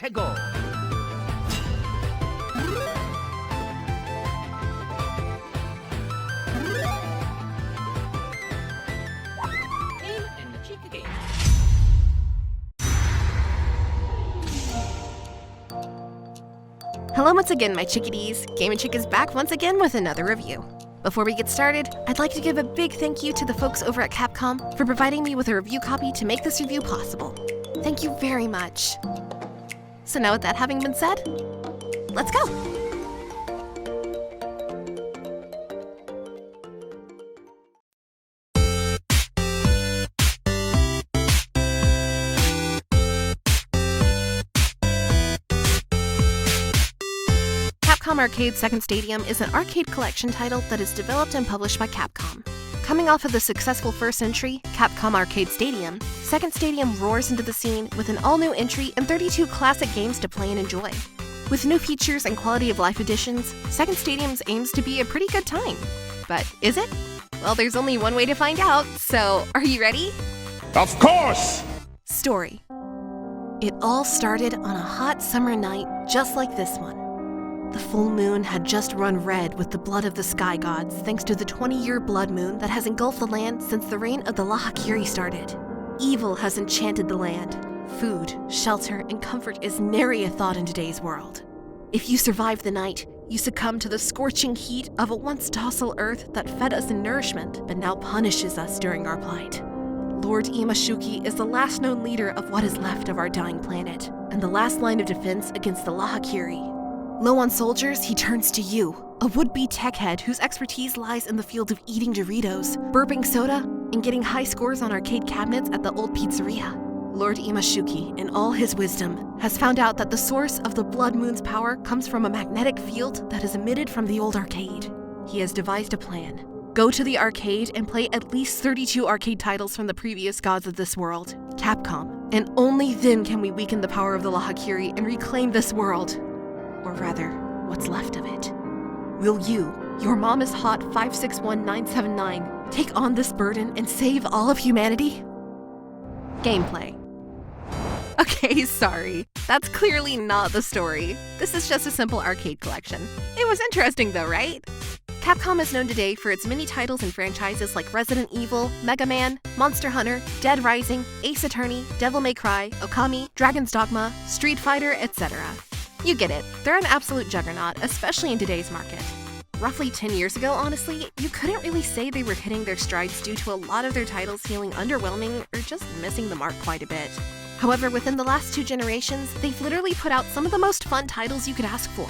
최고. GameNChick Gaming. Hello once again, my chickadees. GameNChick is back once again with another review. Before we get started, I'd like to give a big thank you to the folks over at Capcom for providing me with a review copy to make this review possible. Thank you very much. So now with that having been said, let's go! Capcom Arcade's Second Stadium is an arcade collection title that is developed and published by Capcom. Coming off of the successful first entry, Capcom Arcade Stadium, Second Stadium roars into the scene with an all-new entry and 32 classic games to play and enjoy. With new features and quality of life additions, Second Stadium aims to be a pretty good time. But is it? Well, there's only one way to find out, so are you ready? Of course! Story. It all started on a hot summer night just like this one. The full moon had just run red with the blood of the sky gods thanks to the 20-year blood moon that has engulfed the land since the reign of the Lahakiri started. Evil has enchanted the land. Food, shelter, and comfort is nary a thought in today's world. If you survive the night, you succumb to the scorching heat of a once docile earth that fed us in nourishment but now punishes us during our plight. Lord Imashuki is the last known leader of what is left of our dying planet, and the last line of defense against the Lahakiri. Low on soldiers, he turns to you, a would-be tech head whose expertise lies in the field of eating Doritos, burping soda, and getting high scores on arcade cabinets at the old pizzeria. Lord Imashuki, in all his wisdom, has found out that the source of the Blood Moon's power comes from a magnetic field that is emitted from the old arcade. He has devised a plan. Go to the arcade and play at least 32 arcade titles from the previous gods of this world, Capcom, and only then can we weaken the power of the Lahakiri and reclaim this world. Or rather, what's left of it. Will you, your mom is hot 561979, take on this burden and save all of humanity? Gameplay. Okay, sorry. That's clearly not the story. This is just a simple arcade collection. It was interesting though, right? Capcom is known today for its many titles and franchises like Resident Evil, Mega Man, Monster Hunter, Dead Rising, Ace Attorney, Devil May Cry, Okami, Dragon's Dogma, Street Fighter, etc. You get it, they're an absolute juggernaut, especially in today's market. Roughly 10 years ago, honestly, you couldn't really say they were hitting their strides due to a lot of their titles feeling underwhelming or just missing the mark quite a bit. However, within the last 2 generations, they've literally put out some of the most fun titles you could ask for.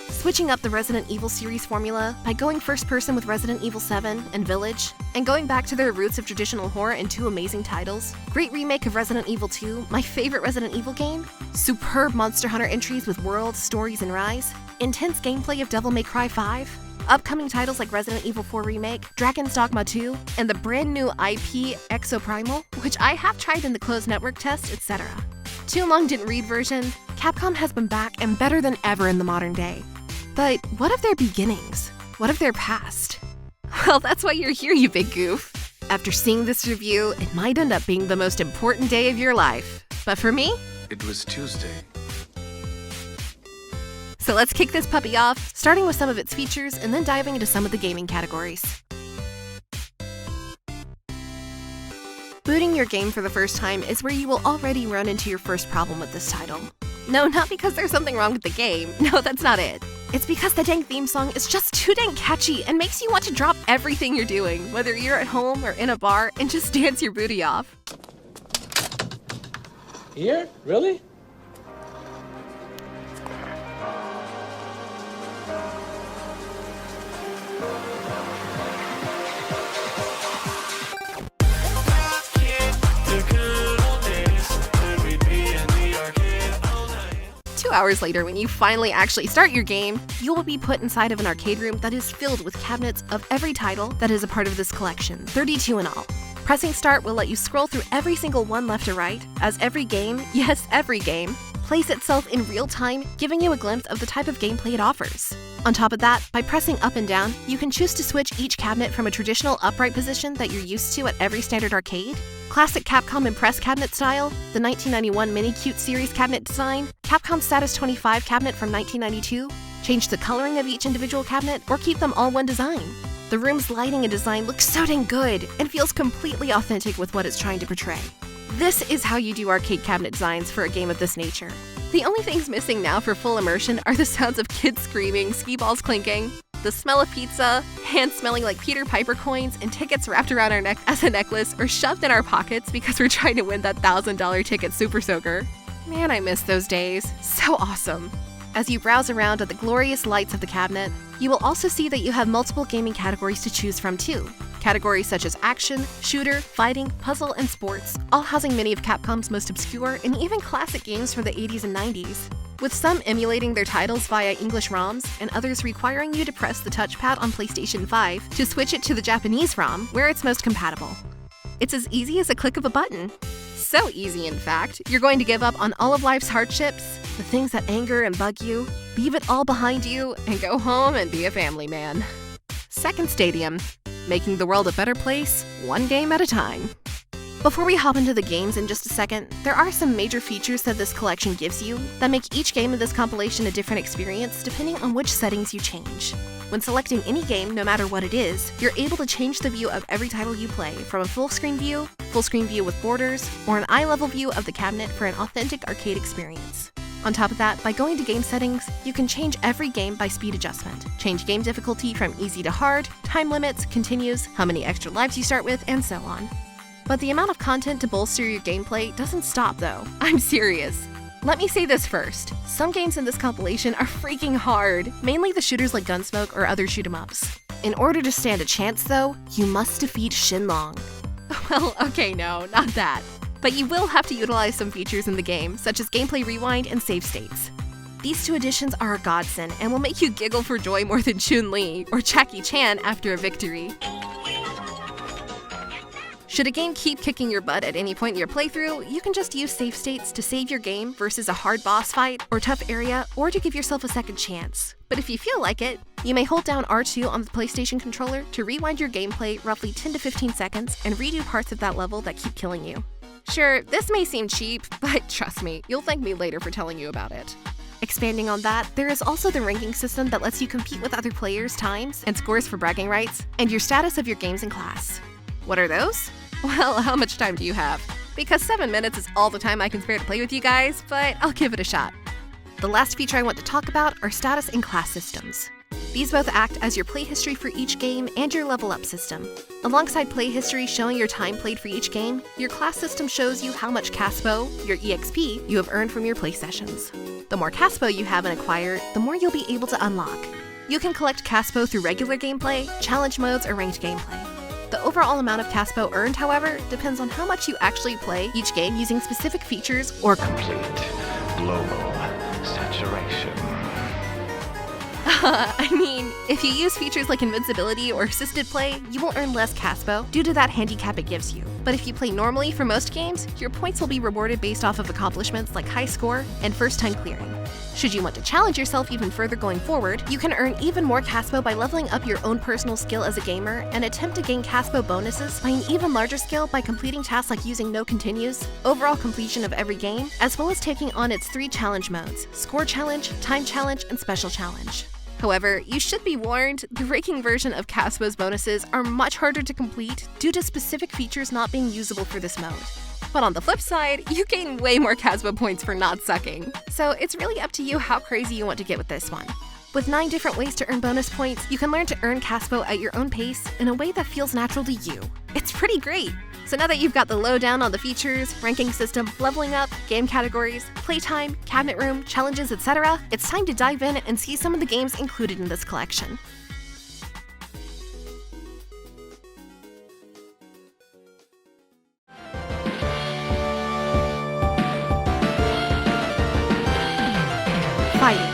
Switching up the Resident Evil series formula by going first person with Resident Evil 7 and Village, and going back to their roots of traditional horror in 2 amazing titles, great remake of Resident Evil 2, my favorite Resident Evil game, superb Monster Hunter entries with World, Stories, and Rise, intense gameplay of Devil May Cry 5, upcoming titles like Resident Evil 4 Remake, Dragon's Dogma 2, and the brand new IP Exoprimal, which I have tried in the closed network test, etc. Too Long Didn't Read version, Capcom has been back and better than ever in the modern day. But what of their beginnings? What of their past? Well, that's why you're here, you big goof. After seeing this review, it might end up being the most important day of your life. But for me, It was Tuesday. So let's kick this puppy off, starting with some of its features and then diving into some of the gaming categories. Booting your game for the first time is where you will already run into your first problem with this title. No, not because there's something wrong with the game. No, that's not it. It's because the dang theme song is just too dang catchy and makes you want to drop everything you're doing, whether you're at home or in a bar, and just dance your booty off. Here? Really? Hours later, when you finally actually start your game, you will be put inside of an arcade room that is filled with cabinets of every title that is a part of this collection, 32 in all. Pressing start will let you scroll through every single one left to right, as every game, yes, every game, plays itself in real time, giving you a glimpse of the type of gameplay it offers. On top of that, by pressing up and down, you can choose to switch each cabinet from a traditional upright position that you're used to at every standard arcade, classic Capcom Impress cabinet style, the 1991 Mini-Cute series cabinet design, Capcom's Status 25 cabinet from 1992, change the coloring of each individual cabinet, or keep them all one design. The room's lighting and design looks so dang good and feels completely authentic with what it's trying to portray. This is how you do arcade cabinet designs for a game of this nature. The only things missing now for full immersion are the sounds of kids screaming, ski balls clinking, the smell of pizza, hands smelling like Peter Piper coins, and tickets wrapped around our neck as a necklace or shoved in our pockets because we're trying to win that $1,000 ticket Super Soaker. Man, I miss those days. So awesome. As you browse around at the glorious lights of the cabinet, you will also see that you have multiple gaming categories to choose from too. Categories such as action, shooter, fighting, puzzle, and sports, all housing many of Capcom's most obscure and even classic games from the 80s and 90s. With some emulating their titles via English ROMs, and others requiring you to press the touchpad on PlayStation 5 to switch it to the Japanese ROM, where it's most compatible. It's as easy as a click of a button. So easy, in fact, you're going to give up on all of life's hardships, the things that anger and bug you, leave it all behind you, and go home and be a family man. Second Stadium, making the world a better place, one game at a time. Before we hop into the games in just a second, there are some major features that this collection gives you that make each game in this compilation a different experience depending on which settings you change. When selecting any game, no matter what it is, you're able to change the view of every title you play from a full screen view with borders, or an eye-level view of the cabinet for an authentic arcade experience. On top of that, by going to game settings, you can change every game by speed adjustment, change game difficulty from easy to hard, time limits, continues, how many extra lives you start with, and so on. But the amount of content to bolster your gameplay doesn't stop though. I'm serious. Let me say this first. Some games in this compilation are freaking hard, mainly the shooters like Gunsmoke or other shoot-'em-ups. In order to stand a chance though, you must defeat Shenlong. Well, okay, no, not that. But you will have to utilize some features in the game, such as gameplay rewind and save states. These two additions are a godsend and will make you giggle for joy more than Chun-Li or Jackie Chan after a victory. Should a game keep kicking your butt at any point in your playthrough, you can just use save states to save your game versus a hard boss fight or tough area, or to give yourself a second chance. But if you feel like it, you may hold down R2 on the PlayStation controller to rewind your gameplay roughly 10 to 15 seconds and redo parts of that level that keep killing you. Sure, this may seem cheap, but trust me, you'll thank me later for telling you about it. Expanding on that, there is also the ranking system that lets you compete with other players' times and scores for bragging rights, and your status of your games in class. What are those? Well, how much time do you have? Because 7 minutes is all the time I can spare to play with you guys, but I'll give it a shot. The last feature I want to talk about are status and class systems. These both act as your play history for each game and your level up system. Alongside play history showing your time played for each game, your class system shows you how much Caspo, your EXP, you have earned from your play sessions. The more Caspo you have and acquire, the more you'll be able to unlock. You can collect Caspo through regular gameplay, challenge modes, or ranked gameplay. The overall amount of Caspo earned, however, depends on how much you actually play each game using specific features or complete global saturation. I mean, if you use features like invincibility or assisted play, you will earn less Caspo due to that handicap it gives you. But if you play normally for most games, your points will be rewarded based off of accomplishments like high score and first time clearing. Should you want to challenge yourself even further going forward, you can earn even more Caspo by leveling up your own personal skill as a gamer and attempt to gain Caspo bonuses by an even larger scale by completing tasks like using no continues, overall completion of every game, as well as taking on its 3 challenge modes: score challenge, time challenge, and special challenge. However, you should be warned, the raking version of Caspo's bonuses are much harder to complete due to specific features not being usable for this mode. But on the flip side, you gain way more Caspo points for not sucking. So it's really up to you how crazy you want to get with this one. With 9 different ways to earn bonus points, you can learn to earn Caspo at your own pace in a way that feels natural to you. It's pretty great! So now that you've got the lowdown on the features, ranking system, leveling up, game categories, playtime, cabinet room, challenges, etc., it's time to dive in and see some of the games included in this collection. Fighting.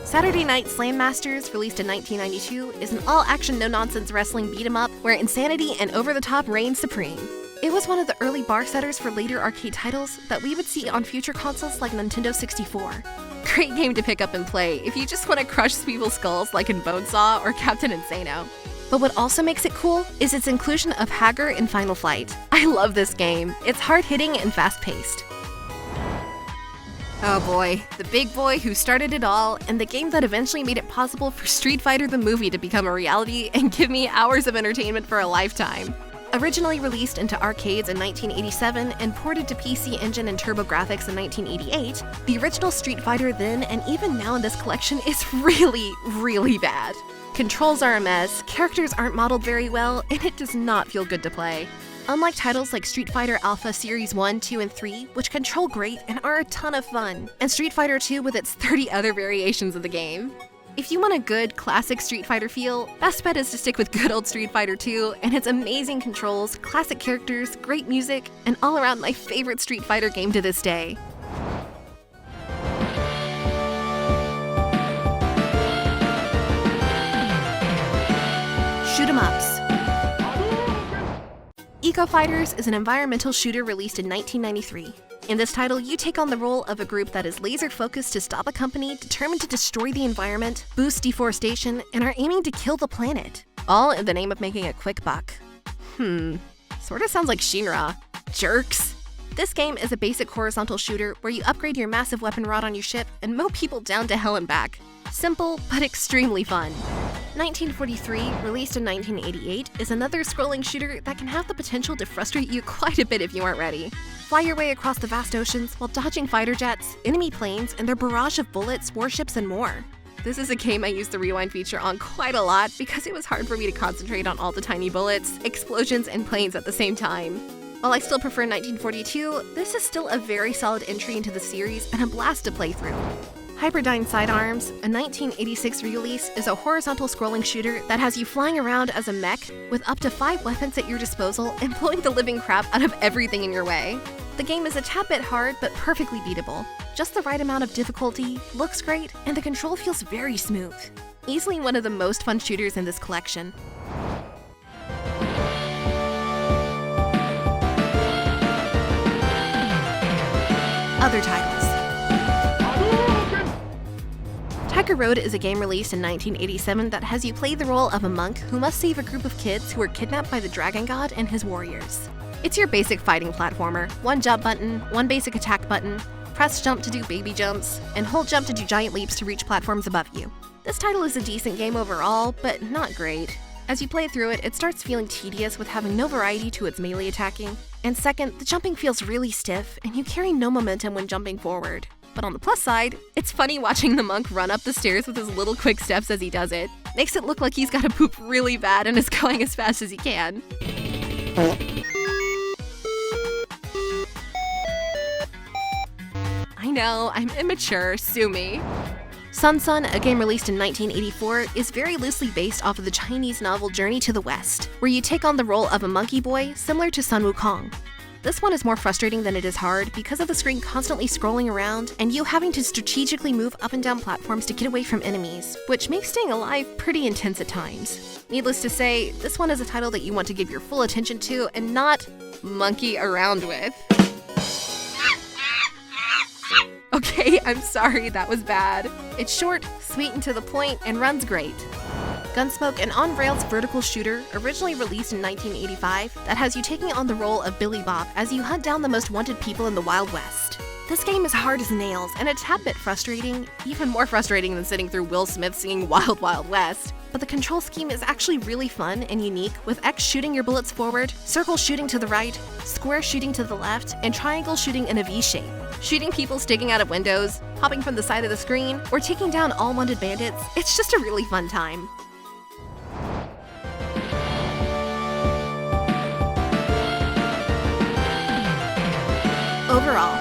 Saturday Night Slam Masters, released in 1992, is an all-action, no-nonsense wrestling beat-em-up where insanity and over-the-top reign supreme. It was one of the early bar setters for later arcade titles that we would see on future consoles like Nintendo 64. Great game to pick up and play if you just want to crush people's skulls like in Bonesaw or Captain Insano. But what also makes it cool is its inclusion of Hager in Final Fight. I love this game. It's hard-hitting and fast-paced. Oh boy, the big boy who started it all, and the game that eventually made it possible for Street Fighter the movie to become a reality and give me hours of entertainment for a lifetime. Originally released into arcades in 1987 and ported to PC Engine and TurboGrafx in 1988, the original Street Fighter then and even now in this collection is really bad. Controls are a mess, characters aren't modeled very well, and it does not feel good to play. Unlike titles like Street Fighter Alpha Series 1, 2, and 3, which control great and are a ton of fun, and Street Fighter 2 with its 30 other variations of the game. If you want a good, classic Street Fighter feel, best bet is to stick with good old Street Fighter 2 and its amazing controls, classic characters, great music, and all around my favorite Street Fighter game to this day. Shoot 'em ups. Eco Fighters is an environmental shooter released in 1993. In this title, you take on the role of a group that is laser-focused to stop a company determined to destroy the environment, boost deforestation, and are aiming to kill the planet, all in the name of making a quick buck. Sorta sounds like Shinra. Jerks. This game is a basic horizontal shooter where you upgrade your massive weapon rod on your ship and mow people down to hell and back. Simple, but extremely fun. 1943, released in 1988, is another scrolling shooter that can have the potential to frustrate you quite a bit if you aren't ready. Fly your way across the vast oceans while dodging fighter jets, enemy planes, and their barrage of bullets, warships, and more. This is a game I used the rewind feature on quite a lot because it was hard for me to concentrate on all the tiny bullets, explosions, and planes at the same time. While I still prefer 1942, this is still a very solid entry into the series and a blast to play through. Hyperdyne Sidearms, a 1986 re-release, is a horizontal scrolling shooter that has you flying around as a mech with up to 5 weapons at your disposal and blowing the living crap out of everything in your way. The game is a tad bit hard, but perfectly beatable. Just the right amount of difficulty, looks great, and the control feels very smooth. Easily one of the most fun shooters in this collection. Other titles. Tiger Road is a game released in 1987 that has you play the role of a monk who must save a group of kids who are kidnapped by the Dragon God and his warriors. It's your basic fighting platformer. One jump button, one basic attack button, press jump to do baby jumps, and hold jump to do giant leaps to reach platforms above you. This title is a decent game overall, but not great. As you play through it, it starts feeling tedious with having no variety to its melee attacking. And second, the jumping feels really stiff, and you carry no momentum when jumping forward. But on the plus side, it's funny watching the monk run up the stairs with his little quick steps as he does it. Makes it look like he's gotta poop really bad and is going as fast as he can. I know, I'm immature, sue me. Sun Sun, a game released in 1984, is very loosely based off of the Chinese novel Journey to the West, where you take on the role of a monkey boy similar to Sun Wukong. This one is more frustrating than it is hard because of the screen constantly scrolling around and you having to strategically move up and down platforms to get away from enemies, which makes staying alive pretty intense at times. Needless to say, this one is a title that you want to give your full attention to and not monkey around with. Okay, I'm sorry, that was bad. It's short, sweet and to the point, and runs great. Gunsmoke, an on-rails vertical shooter, originally released in 1985, that has you taking on the role of Billy Bob as you hunt down the most wanted people in the Wild West. This game is hard as nails and a tad bit frustrating, even more frustrating than sitting through Will Smith singing Wild Wild West. But the control scheme is actually really fun and unique, with X shooting your bullets forward, circle shooting to the right, square shooting to the left, and triangle shooting in a V shape. Shooting people sticking out of windows, hopping from the side of the screen, or taking down all wanted bandits, it's just a really fun time. Overall,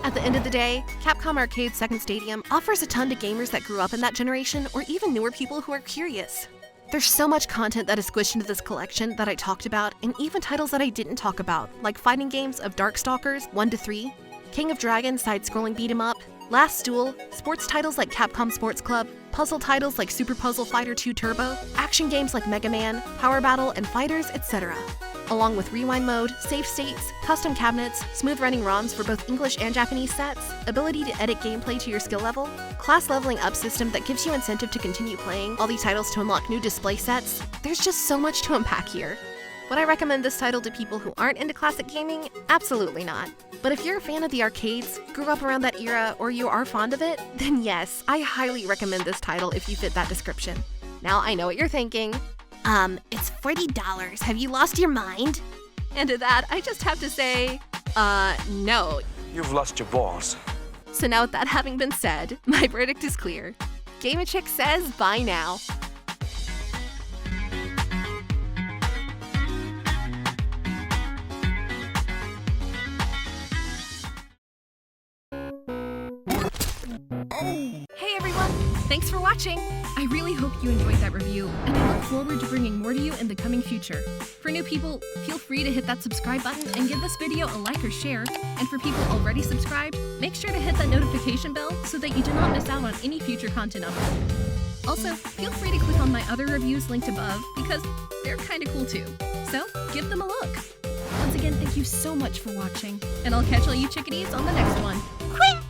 at the end of the day, Capcom Arcade's Second Stadium offers a ton to gamers that grew up in that generation or even newer people who are curious. There's so much content that is squished into this collection that I talked about, and even titles that I didn't talk about, like fighting games of Darkstalkers 1-3, King of Dragons side-scrolling beat-em-up, Last Duel, sports titles like Capcom Sports Club, puzzle titles like Super Puzzle Fighter 2 Turbo, action games like Mega Man, Power Battle, and Fighters, etc. along with rewind mode, save states, custom cabinets, smooth running ROMs for both English and Japanese sets, ability to edit gameplay to your skill level, class leveling up system that gives you incentive to continue playing all these titles to unlock new display sets. There's just so much to unpack here. Would I recommend this title to people who aren't into classic gaming? Absolutely not. But if you're a fan of the arcades, grew up around that era, or you are fond of it, then yes, I highly recommend this title if you fit that description. Now I know what you're thinking. It's $40. Have you lost your mind? And to that, I just have to say, no. You've lost your balls. So now with that having been said, my verdict is clear. GameNChick says bye now. Hey everyone! Thanks for watching! I really hope you enjoyed that review, and I look forward to bringing more to you in the coming future. For new people, feel free to hit that subscribe button and give this video a like or share, and for people already subscribed, make sure to hit that notification bell so that you do not miss out on any future content upload. Also, feel free to click on my other reviews linked above, because they're kinda cool too. So, give them a look! Once again, thank you so much for watching, and I'll catch all you chickadees on the next one. Quack!